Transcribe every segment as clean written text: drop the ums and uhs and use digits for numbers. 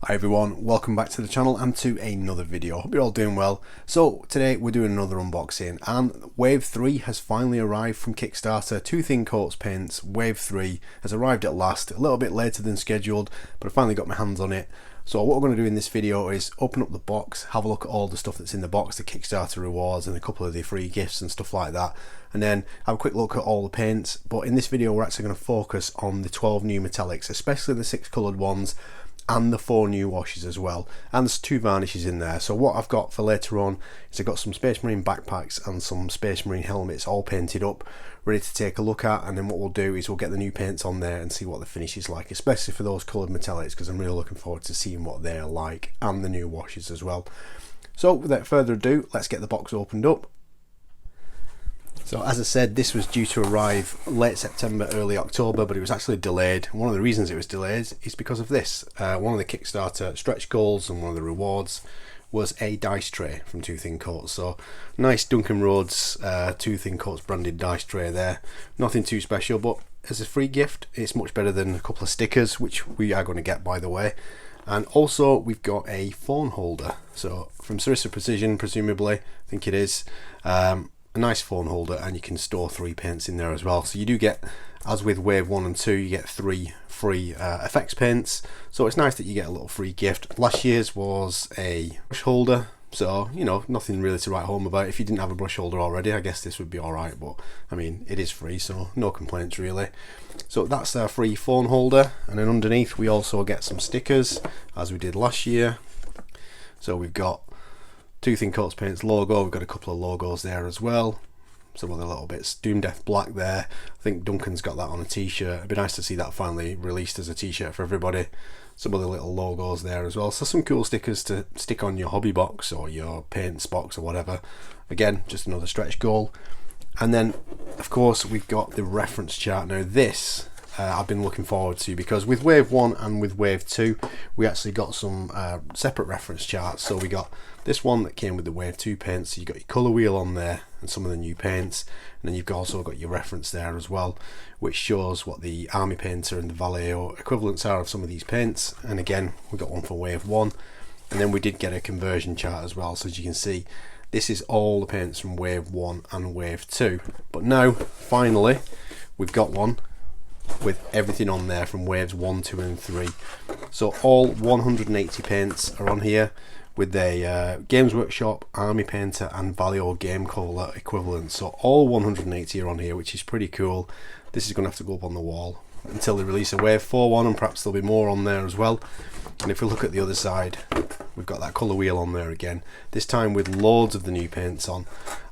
Hi everyone, welcome back to the channel and to another video. Hope you're all doing well. So today we're doing another unboxing and Wave 3 has finally arrived from Kickstarter. Two Thin Coats paints. Wave 3 has arrived at last, a little bit later than scheduled, but I finally got my hands on it. So what we're going to do in this video is open up the box, have a look at all the stuff that's in the box, the Kickstarter rewards and a couple of the free gifts and stuff like that, and then have a quick look at all the paints. But in this video we're actually going to focus on the 12 new metallics, especially the 6 coloured ones, and the 4 new washes as well, and there's 2 varnishes in there. So what I've got for later on is I've got some Space Marine backpacks and some Space Marine helmets all painted up, ready to take a look at, and then what we'll do is we'll get the new paints on there and see what the finish is like, especially for those coloured metallics, because I'm really looking forward to seeing what they're like, and the new washes as well. So without further ado, let's get the box opened up. So as I said, this was due to arrive late September, early October, but it was actually delayed. One of the reasons it was delayed is because of this. One of the Kickstarter stretch goals and one of the rewards was a dice tray from Two Thin Coats. So nice Duncan Rhodes Two Thin Coats branded dice tray there. Nothing too special, but as a free gift, it's much better than a couple of stickers, which we are going to get, by the way. And also we've got a phone holder. So from Sarissa Precision, presumably, I think it is. A nice phone holder, and you can store 3 paints in there as well. So you do get, as with Wave 1 and 2, you get 3 free effects paints. So it's nice that you get a little free gift. Last year's was a brush holder, so you know, nothing really to write home about. If you didn't have a brush holder already, I guess this would be alright, but I mean, it is free, so no complaints really. So that's our free phone holder, and then underneath we also get some stickers, as we did last year. So we've got Two Thin Coats Paints logo, we've got a couple of logos there as well, some other little bits. Doom Death Black there, I think Duncan's got that on a t-shirt. It'd be nice to see that finally released as a t-shirt for everybody. Some other little logos there as well, so some cool stickers to stick on your hobby box or your paints box or whatever. Again, just another stretch goal. And then of course we've got the reference chart. Now this I've been looking forward to, because with Wave 1 and with Wave 2 we actually got some separate reference charts. So we got this one that came with the Wave 2 paints, so you got your colour wheel on there and some of the new paints, and then you've also got your reference there as well, which shows what the Army Painter and the Vallejo equivalents are of some of these paints. And again, we got one for Wave 1, and then we did get a conversion chart as well. So as you can see, this is all the paints from Wave 1 and Wave 2, but now finally we've got one with everything on there from Waves 1, 2 and 3. So all 180 paints are on here with the Games Workshop, Army Painter and Vallejo Game Colour equivalents. So all 180 are on here, which is pretty cool. This is going to have to go up on the wall until they release a Wave 4 one, and perhaps there'll be more on there as well. And if we look at the other side, we've got that colour wheel on there again, this time with loads of the new paints on,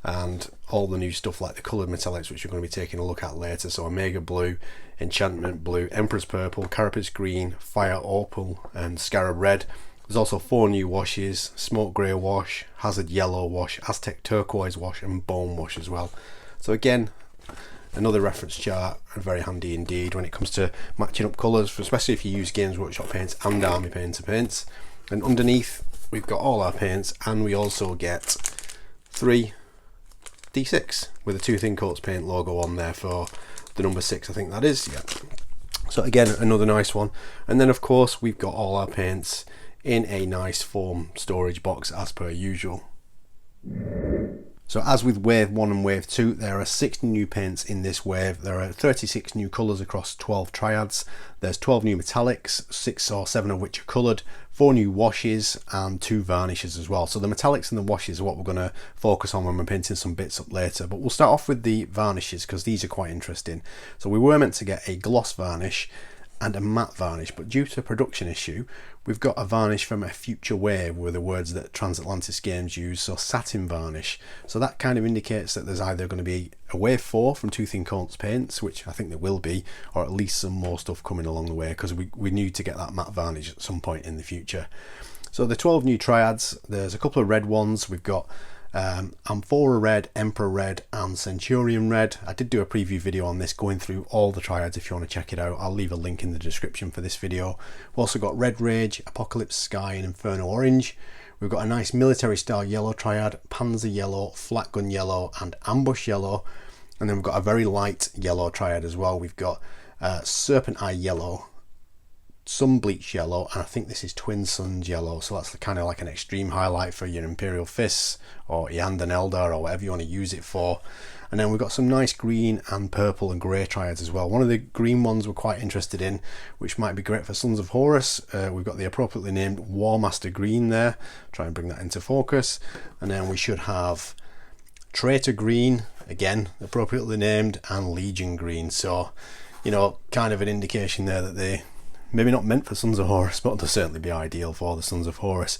and all the new stuff like the coloured metallics, which we're going to be taking a look at later. So Omega Blue, Enchantment Blue, Emperor's Purple, Carapace Green, Fire Opal and Scarab Red. There's also 4 new washes: Smoke Grey wash, Hazard Yellow wash, Aztec Turquoise wash and Bone wash as well. So again, another reference chart, and very handy indeed when it comes to matching up colours, especially if you use Games Workshop paints and Army Painter paints. And underneath we've got all our paints, and we also get 3 D6 with a Two Thin Coats paint logo on there for the number 6, I think that is. Yeah. So again, another nice one. And then of course we've got all our paints in a nice foam storage box as per usual. So as with Wave 1 and Wave 2, there are 60 new paints in this wave. There are 36 new colours across 12 triads. There's 12 new metallics, 6 or 7 of which are coloured, 4 new washes and 2 varnishes as well. So the metallics and the washes are what we're going to focus on when we're painting some bits up later. But we'll start off with the varnishes, because these are quite interesting. So we were meant to get a gloss varnish and a matte varnish, but due to a production issue we've got a varnish from a future wave, with the words that Trans Atlantis Games use, so satin varnish. So that kind of indicates that there's either going to be a Wave 4 from Two Thin Coats paints, which I think there will be, or at least some more stuff coming along the way, because we need to get that matte varnish at some point in the future. So the 12 new triads, there's a couple of red ones. We've got Amphora Red, Emperor Red and Centurion Red. I did do a preview video on this, going through all the triads. If you want to check it out, I'll leave a link in the description for this video. We've also got Red Rage, Apocalypse Sky and Inferno Orange. We've got a nice military style yellow triad, Panzer Yellow, Flat Gun Yellow and Ambush Yellow. And then we've got a very light yellow triad as well. We've got Serpent Eye Yellow, some bleach yellow, and I think this is Twin Suns yellow, so that's kind of like an extreme highlight for your Imperial Fists or Yandan Eldar or whatever you want to use it for. And then we've got some nice green and purple and grey triads as well. One of the green ones we're quite interested in, which might be great for Sons of Horus. We've got the appropriately named War Master Green there. Try and bring that into focus. And then we should have Traitor Green, again appropriately named, and Legion Green. So, you know, kind of an indication there that they maybe not meant for Sons of Horus, but they'll certainly be ideal for the Sons of Horus.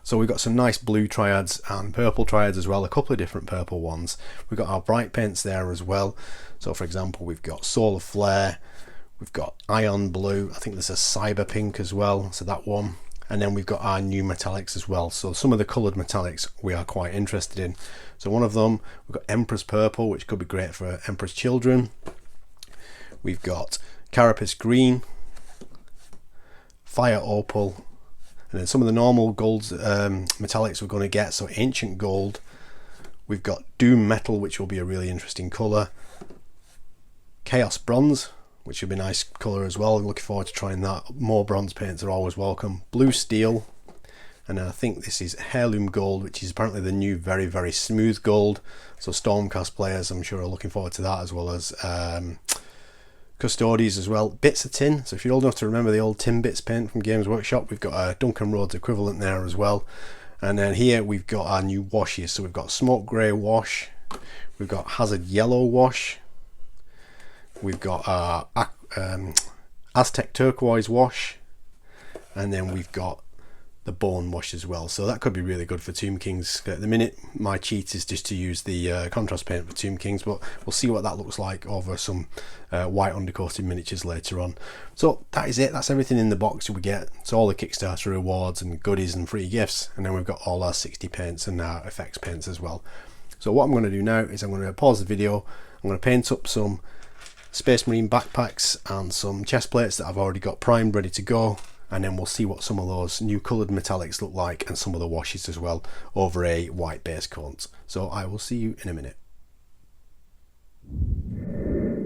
So we've got some nice blue triads and purple triads as well, a couple of different purple ones. We've got our bright paints there as well. So for example, we've got Solar Flare, we've got Ion Blue, I think there's a Cyber Pink as well, so that one. And then we've got our new metallics as well. So some of the coloured metallics we are quite interested in. So one of them, we've got Emperor's Purple, which could be great for Emperor's Children. We've got Carapace Green, Fire Opal, and then some of the normal golds, metallics we're going to get. So Ancient Gold, we've got Doom Metal, which will be a really interesting colour, Chaos Bronze, which would be a nice colour as well. Looking forward to trying that. More bronze paints are always welcome. Blue Steel, and I think this is Heirloom Gold, which is apparently the new very, very smooth gold. So Stormcast players, I'm sure, are looking forward to that, as well as Custodes as well. Bits of Tin, so if you're old enough to remember the old Tin Bits paint from Games Workshop, we've got a Duncan Rhodes equivalent there as well. And then here we've got our new washes. So we've got Smoke Grey Wash, we've got Hazard Yellow Wash, we've got our Aztec Turquoise Wash, and then we've got the Bone Wash as well. So that could be really good for Tomb Kings. At the minute my cheat is just to use the contrast paint for Tomb Kings, but we'll see what that looks like over some white undercoated miniatures later on. So that is it, that's everything in the box we get. It's all the Kickstarter rewards and goodies and free gifts, and then we've got all our 60 paints and our effects paints as well. So what I'm going to do now is I'm going to pause the video, I'm going to paint up some Space Marine backpacks and some chest plates that I've already got primed ready to go, and then we'll see what some of those new coloured metallics look like, and some of the washes as well, over a white base coat. So I will see you in a minute.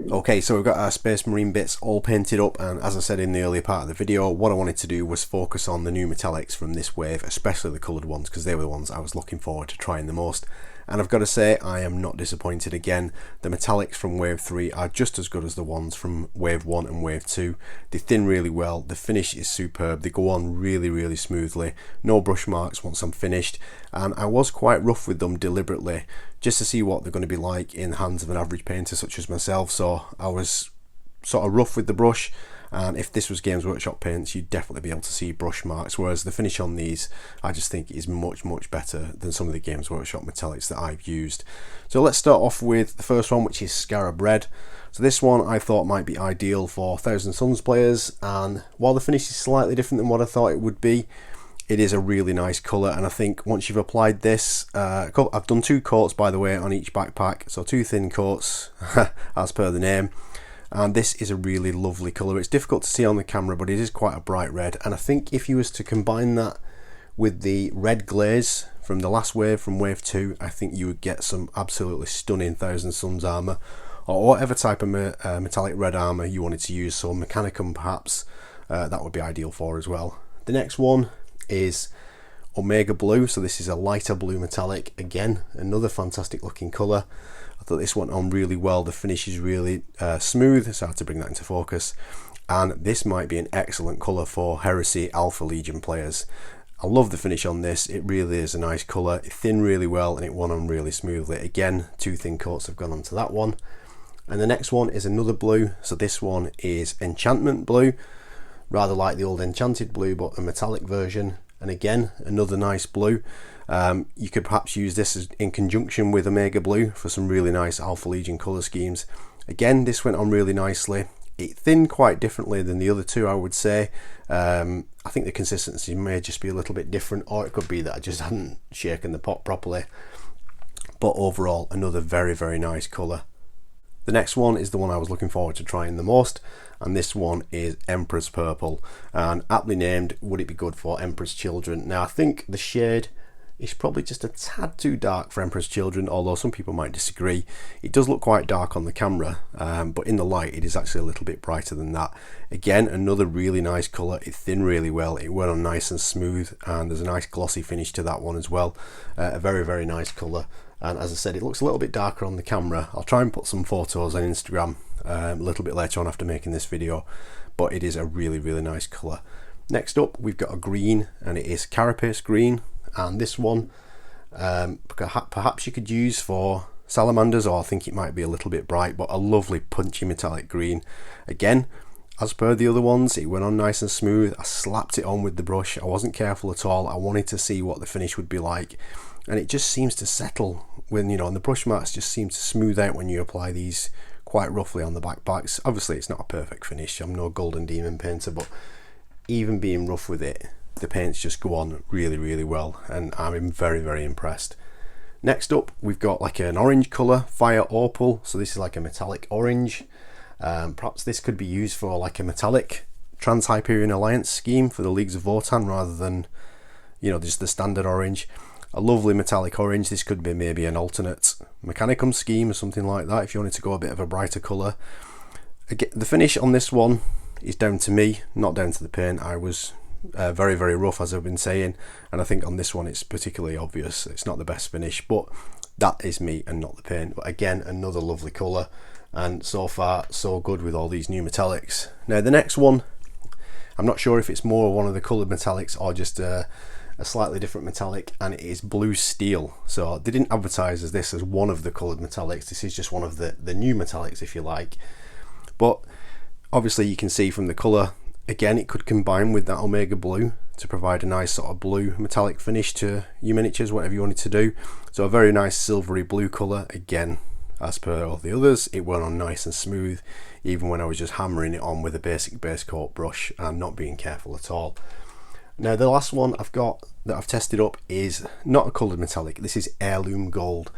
Okay, so we've got our Space Marine bits all painted up, and as I said in the earlier part of the video, what I wanted to do was focus on the new metallics from this wave, especially the coloured ones, because they were the ones I was looking forward to trying the most. And I've got to say, I am not disappointed again. The metallics from Wave 3 are just as good as the ones from Wave 1 and Wave 2. They thin really well, the finish is superb, they go on really, really smoothly. No brush marks once I'm finished, and I was quite rough with them deliberately, just to see what they're going to be like in the hands of an average painter such as myself. So I was sort of rough with the brush, and if this was Games Workshop paints, you'd definitely be able to see brush marks, whereas the finish on these I just think is much, much better than some of the Games Workshop metallics that I've used. So let's start off with the first one, which is Scarab Red. So this one I thought might be ideal for Thousand Suns players, and while the finish is slightly different than what I thought it would be, it is a really nice colour. And I think once you've applied this, I've done 2 coats by the way on each backpack, so 2 thin coats as per the name. And this is a really lovely colour. It's difficult to see on the camera, but it is quite a bright red, and I think if you was to combine that with the red glaze from the last wave, from Wave 2, I think you would get some absolutely stunning Thousand Suns armour, or whatever type of metallic red armour you wanted to use. So Mechanicum perhaps, that would be ideal for as well. The next one is Omega Blue, so this is a lighter blue metallic, again another fantastic looking colour. I thought this went on really well, the finish is really smooth, so I had to bring that into focus, and this might be an excellent colour for Heresy Alpha Legion players. I love the finish on this, it really is a nice colour, it thinned really well and it went on really smoothly. Again, 2 thin coats have gone onto that one. And the next one is another blue, so this one is Enchantment Blue, rather like the old Enchanted Blue but a metallic version, and again another nice blue. You could perhaps use this in conjunction with Omega Blue for some really nice Alpha Legion colour schemes. Again, this went on really nicely. It thinned quite differently than the other 2, I would say. I think the consistency may just be a little bit different, or it could be that I just hadn't shaken the pot properly. But overall, another very, very nice colour. The next one is the one I was looking forward to trying the most, and this one is Emperor's Purple, and aptly named, would it be good for Emperor's Children? Now I think the shade is probably just a tad too dark for Emperor's Children, although some people might disagree. It does look quite dark on the camera, but in the light it is actually a little bit brighter than that. Again, another really nice colour. It thinned really well, it went on nice and smooth, and there's a nice glossy finish to that one as well. A very, very nice colour, and as I said, it looks a little bit darker on the camera. I'll try and put some photos on Instagram a little bit later on after making this video, but it is a really, really nice colour. Next up, we've got a green, and it is Carapace green, and this one perhaps you could use for salamanders, or I think it might be a little bit bright, but a lovely punchy metallic green. Again, as per the other ones, it went on nice and smooth. I slapped it on with the brush. I wasn't careful at all. I wanted to see what the finish would be like, and it just seems to settle when, you know, and the brush marks just seem to smooth out when you apply these quite roughly on the backpacks. Obviously it's not a perfect finish, I'm no golden demon painter, but even being rough with it, the paints just go on really, really well, and I'm very, very impressed. Next up, we've got like an orange colour, Fire Opal. So this is like a metallic orange. Perhaps this could be used for like a metallic Trans-Hyperion Alliance scheme for the Leagues of Votann, rather than, you know, just the standard orange. A lovely metallic orange. This could be maybe an alternate Mechanicum scheme or something like that if you wanted to go a bit of a brighter colour. Again, the finish on this one is down to me, not down to the paint. I was very, very rough, as I've been saying, and I think on this one it's particularly obvious. It's not the best finish, but that is me and not the paint. But again, another lovely colour, and so far so good with all these new metallics. Now the next one, I'm not sure if it's more one of the coloured metallics or just a slightly different metallic, and it is Blue Steel. So they didn't advertise this as one of the coloured metallics. This is just one of the new metallics, if you like. But obviously you can see from the colour, again, it could combine with that Omega Blue to provide a nice sort of blue metallic finish to your miniatures, whatever you wanted to do. So a very nice silvery blue colour. Again, as per all the others, it went on nice and smooth, even when I was just hammering it on with a basic base coat brush and not being careful at all. Now the last one I've got that I've tested up is not a coloured metallic. This is Heirloom Gold.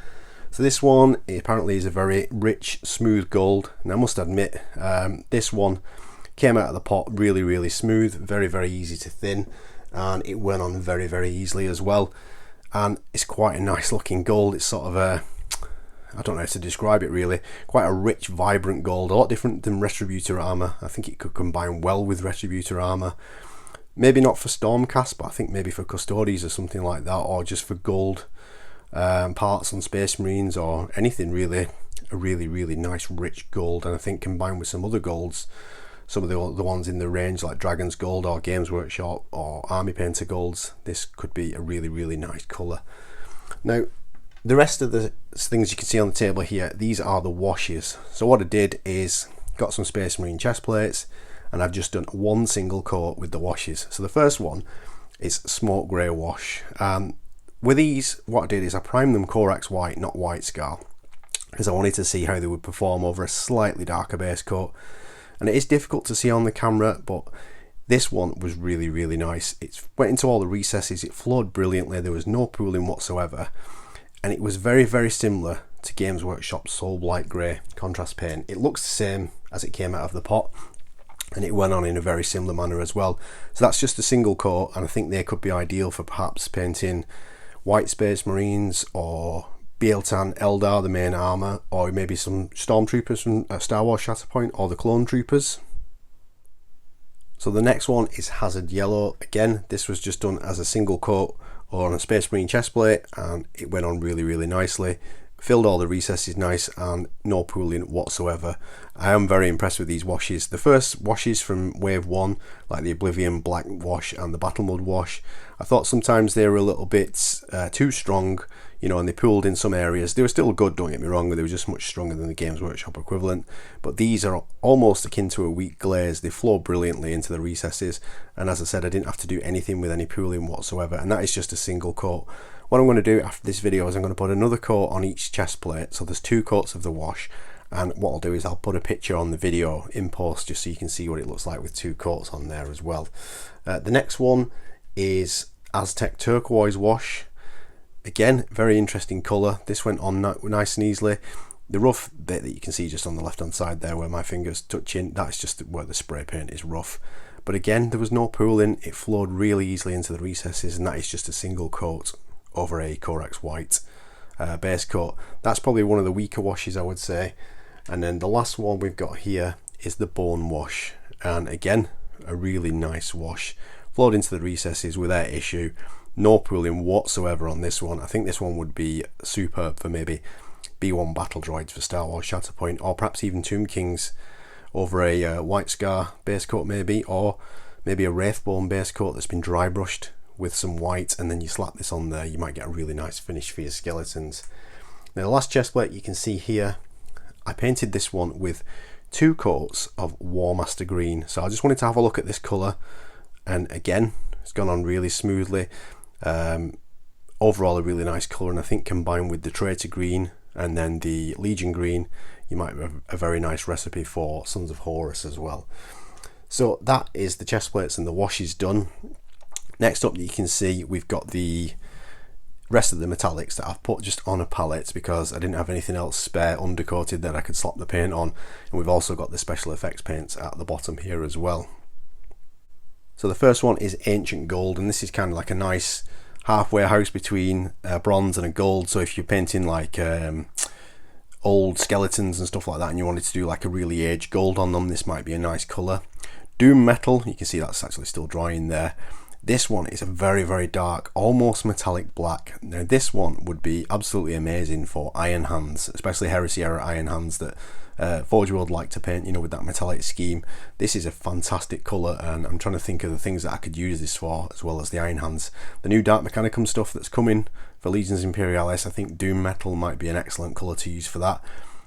So this one apparently is a very rich, smooth gold, and I must admit, this one came out of the pot really, really smooth, very, very easy to thin, and it went on very, very easily as well. And it's quite a nice looking gold. It's sort of a, I don't know how to describe it really, quite a rich, vibrant gold, a lot different than Retributor armour. I think it could combine well with Retributor armour. Maybe not for Stormcast, but I think maybe for Custodes or something like that, or just for gold parts on Space Marines or anything really. A really, really nice rich gold, and I think combined with some other golds, some of the ones in the range like Dragon's Gold or Games Workshop or Army Painter golds, this could be a really, really nice colour. Now the rest of the things you can see on the table here, these are the washes. So what I did is got some Space Marine chest plates, and I've just done one single coat with the washes. So the first one is Smoke Grey wash. With these, what I did is I primed them Corax White, not White Scar, because I wanted to see how they would perform over a slightly darker base coat. And it is difficult to see on the camera, but this one was really, really nice. It went into all the recesses, it flowed brilliantly, there was no pooling whatsoever, and it was very, very similar to Games Workshop's Soul Blight Grey contrast paint. It looks the same as it came out of the pot, and it went on in a very similar manner as well. So that's just a single coat, and I think they could be ideal for perhaps painting White Space Marines or Bieltan Eldar, the main armour, or maybe some Stormtroopers from Star Wars Shatterpoint, or the Clone Troopers. So the next one is Hazard Yellow. Again, this was just done as a single coat or on a Space Marine chestplate, and it went on really, really nicely. Filled all the recesses nice, and no pooling whatsoever. I am very impressed with these washes. The first washes from Wave 1, like the Oblivion Black wash and the Battle Mud wash, I thought sometimes they were a little bit too strong, you know, and they pooled in some areas. They were still good, don't get me wrong, but they were just much stronger than the Games Workshop equivalent. But these are almost akin to a weak glaze. They flow brilliantly into the recesses, and as I said, I didn't have to do anything with any pooling whatsoever, and that is just a single coat. What I'm going to do after this video is I'm going to put another coat on each chest plate, so there's 2 coats of the wash, and what I'll do is I'll put a picture on the video in post just so you can see what it looks like with 2 coats on there as well. The next one is Aztec Turquoise wash. Again, very interesting colour. This went on nice and easily. The rough bit that you can see just on the left hand side there where my fingers touch in, that's just where the spray paint is rough. But again, there was no pooling, it flowed really easily into the recesses, and that is just a single coat over a Corex white base coat. That's probably one of the weaker washes, I would say. And then the last one we've got here is the bone wash, and again, a really nice wash, flowed into the recesses without issue, no pooling whatsoever on this one. I think this one would be superb for maybe B1 battle droids for Star Wars Shatterpoint, or perhaps even Tomb Kings over a White Scar base coat maybe, or maybe a Wraithbone base coat that's been dry brushed with some white, and then you slap this on there, you might get a really nice finish for your skeletons. Now the last chest plate you can see here, I painted this one with 2 coats of War Master Green, so I just wanted to have a look at this colour, and again it's gone on really smoothly. Overall a really nice colour, and I think combined with the Traitor Green and then the Legion Green, you might have a very nice recipe for Sons of Horus as well. So that is the chest plates and the washes done. Next up, you can see we've got the rest of the metallics that I've put just on a palette because I didn't have anything else spare undercoated that I could slap the paint on, and we've also got the special effects paints at the bottom here as well. So the first one is Ancient Gold, and this is kind of like a nice halfway house between a bronze and a gold. So if you're painting like old skeletons and stuff like that and you wanted to do like a really aged gold on them, this might be a nice colour. Doom Metal, you can see that's actually still drying there. This one is a very, very dark, almost metallic black. Now this one would be absolutely amazing for Iron Hands, especially Heresy era Iron Hands that Forge World like to paint, you know, with that metallic scheme. This is a fantastic colour, and I'm trying to think of the things that I could use this for, as well as the Iron Hands. The new Dark Mechanicum stuff that's coming for Legions Imperialis, I think Doom Metal might be an excellent colour to use for that.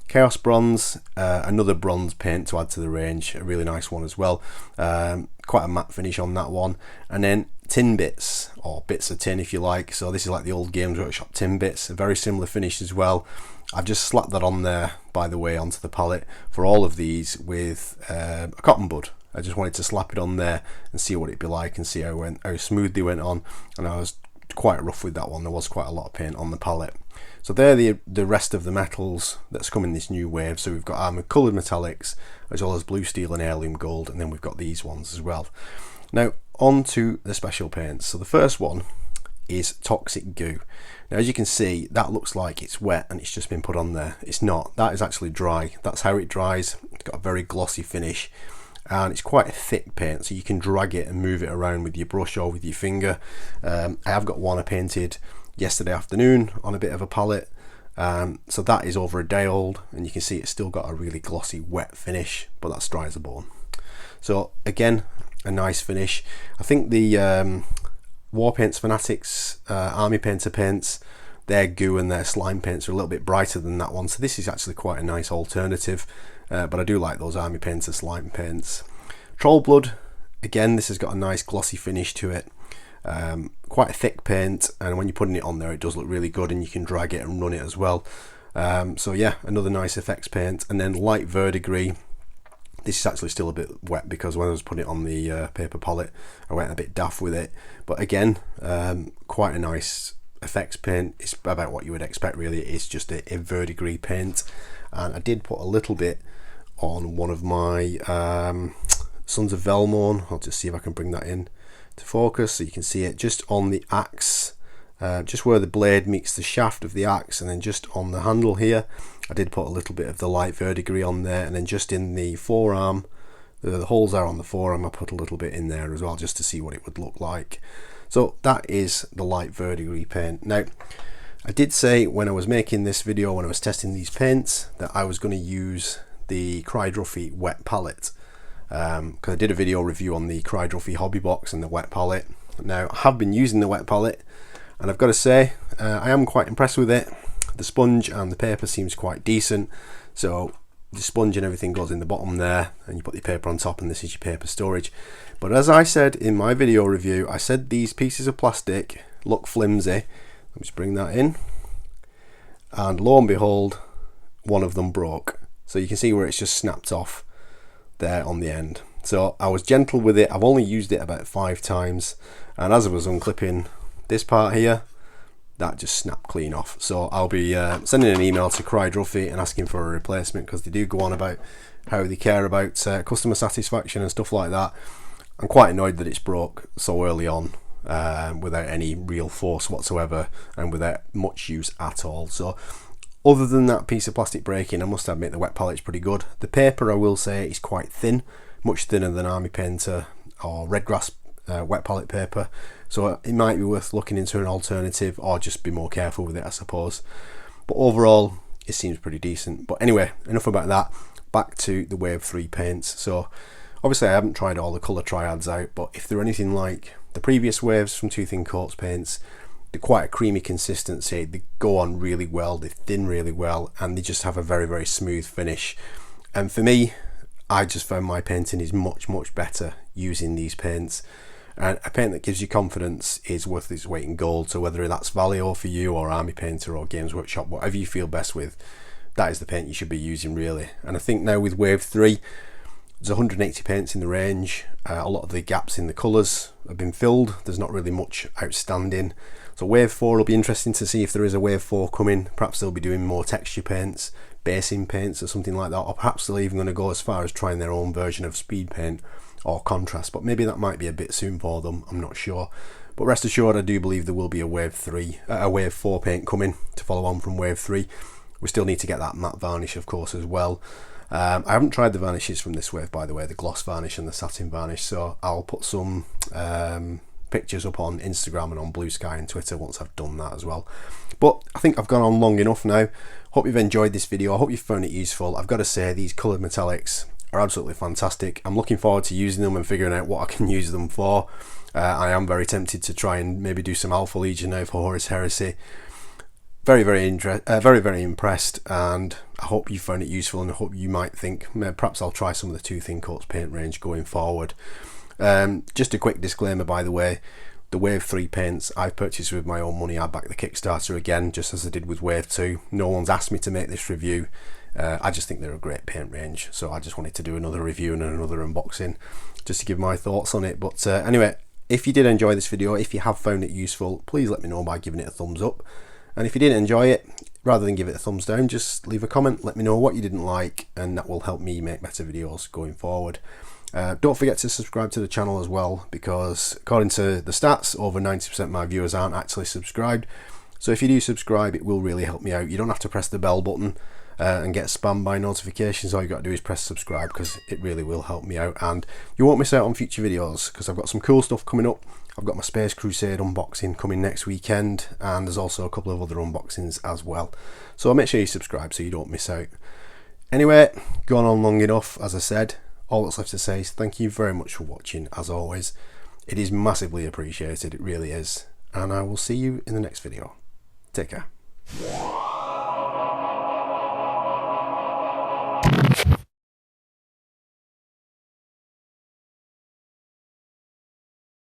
Chaos Bronze, another bronze paint to add to the range, a really nice one as well. Quite a matte finish on that one. And then Tin Bits, or Bits of Tin if you like. So this is like the old Games Workshop Tin Bits, a very similar finish as well. I've just slapped that on there, by the way, onto the palette for all of these with a cotton bud. I just wanted to slap it on there and see what it'd be like and see how smooth they went on. And I was quite rough with that one. There was quite a lot of paint on the palette. So they're the rest of the metals that's come in this new wave. So we've got armoured coloured metallics, as well as blue steel and heirloom gold, and then we've got these ones as well. Now on to the special paints. So the first one is Toxic Goo. Now as you can see, that looks like it's wet and it's just been put on there. It's not. That is actually dry. That's how it dries. It's got a very glossy finish, and it's quite a thick paint, so you can drag it and move it around with your brush or with your finger. I have got one I painted yesterday afternoon on a bit of a palette, so that is over a day old, and you can see it's still got a really glossy wet finish, but that's dry as a bone. So again, a nice finish. I think the War Paints Fanatics Army Painter paints, their goo and their slime paints are a little bit brighter than that one, so this is actually quite a nice alternative, but I do like those Army Painter slime paints. Troll Blood, again, this has got a nice glossy finish to it. Quite a thick paint, and when you're putting it on there it does look really good, and you can drag it and run it as well. So yeah, another nice effects paint. And then Light Verdigris, this is actually still a bit wet because when I was putting it on the paper palette I went a bit daft with it, but again, quite a nice effects paint. It's about what you would expect really. It's just a verdigris paint, and I did put a little bit on one of my Sons of Velmorn. I'll just see if I can bring that in to focus so you can see it just on the axe, just where the blade meets the shaft of the axe, and then just on the handle here I did put a little bit of the Light Verdigris on there, and then just in the forearm, the holes are on the forearm, I put a little bit in there as well just to see what it would look like. So that is the Light Verdigris paint. Now I did say when I was making this video, when I was testing these paints, that I was going to use the Crydruffy wet palette, because I did a video review on the Crydruffy hobby box and the wet palette. Now I have been using the wet palette, and I've got to say I am quite impressed with it. The sponge and the paper seems quite decent, so the sponge and everything goes in the bottom there, and you put your paper on top, and this is your paper storage. But as I said in my video review, I said these pieces of plastic look flimsy. Let me just bring that in, and lo and behold, one of them broke. So you can see where it's just snapped off there on the end. So I was gentle with it. I've only used it about 5 times, and as I was unclipping this part here, that just snapped clean off. So I'll be sending an email to Crydruffy and asking for a replacement, because they do go on about how they care about customer satisfaction and stuff like that. I'm quite annoyed that it's broke so early on, without any real force whatsoever and without much use at all. So other than that piece of plastic breaking, I must admit the wet palette's pretty good. The paper, I will say, is quite thin, much thinner than Army Painter or Redgrass wet palette paper, so it might be worth looking into an alternative or just be more careful with it, I suppose. But overall it seems pretty decent. But anyway, enough about that, back to the Wave 3 paints. So obviously I haven't tried all the colour triads out, but if they're anything like the previous waves from Two Thin Coats paints, they're quite a creamy consistency, they go on really well, they thin really well, and they just have a very, very smooth finish. And for me, I just found my painting is much, much better using these paints. And a paint that gives you confidence is worth its weight in gold. So whether that's Vallejo for you or Army Painter or Games Workshop, whatever you feel best with, that is the paint you should be using really. And I think now with Wave 3, there's 180 paints in the range. A lot of the gaps in the colours have been filled. There's not really much outstanding. So Wave 4 will be interesting to see if there is a Wave 4 coming. Perhaps they'll be doing more texture paints, basing paints or something like that. Or perhaps they're even going to go as far as trying their own version of speed paint or contrast, but maybe that might be a bit soon for them, I'm not sure. But rest assured, I do believe there will be a Wave 4 paint coming to follow on from Wave 3. We still need to get that matte varnish, of course, as well. I haven't tried the varnishes from this wave, by the way, the gloss varnish and the satin varnish, so I'll put some pictures up on Instagram and on Blue Sky and Twitter once I've done that as well. But I think I've gone on long enough now. Hope you've enjoyed this video. I hope you found it useful. I've got to say, these coloured metallics are absolutely fantastic. I'm looking forward to using them and figuring out what I can use them for. I am very tempted to try and maybe do some Alpha Legion now for Horus Heresy. Very, very impressed, and I hope you found it useful, and I hope you might think perhaps I'll try some of the Two Thin Coats paint range going forward. Just a quick disclaimer, by the way, the Wave 3 paints I've purchased with my own money. I backed the Kickstarter again, just as I did with Wave 2. No one's asked me to make this review. I just think they're a great paint range, so I just wanted to do another review and another unboxing just to give my thoughts on it. But anyway, if you did enjoy this video, if you have found it useful, please let me know by giving it a thumbs up. And if you didn't enjoy it, rather than give it a thumbs down, just leave a comment, let me know what you didn't like, and that will help me make better videos going forward. Don't forget to subscribe to the channel as well, because according to the stats, over 90% of my viewers aren't actually subscribed. So if you do subscribe, it will really help me out. You don't have to press the bell button and get spammed by notifications. All you got to do is press subscribe, because it really will help me out, and you won't miss out on future videos, because I've got some cool stuff coming up. I've got my Space Crusade unboxing coming next weekend, and there's also a couple of other unboxings as well. So make sure you subscribe so you don't miss out. Anyway, gone on long enough, as I said. All that's left to say is thank you very much for watching, as always. It is massively appreciated, it really is. And I will see you in the next video. Take care.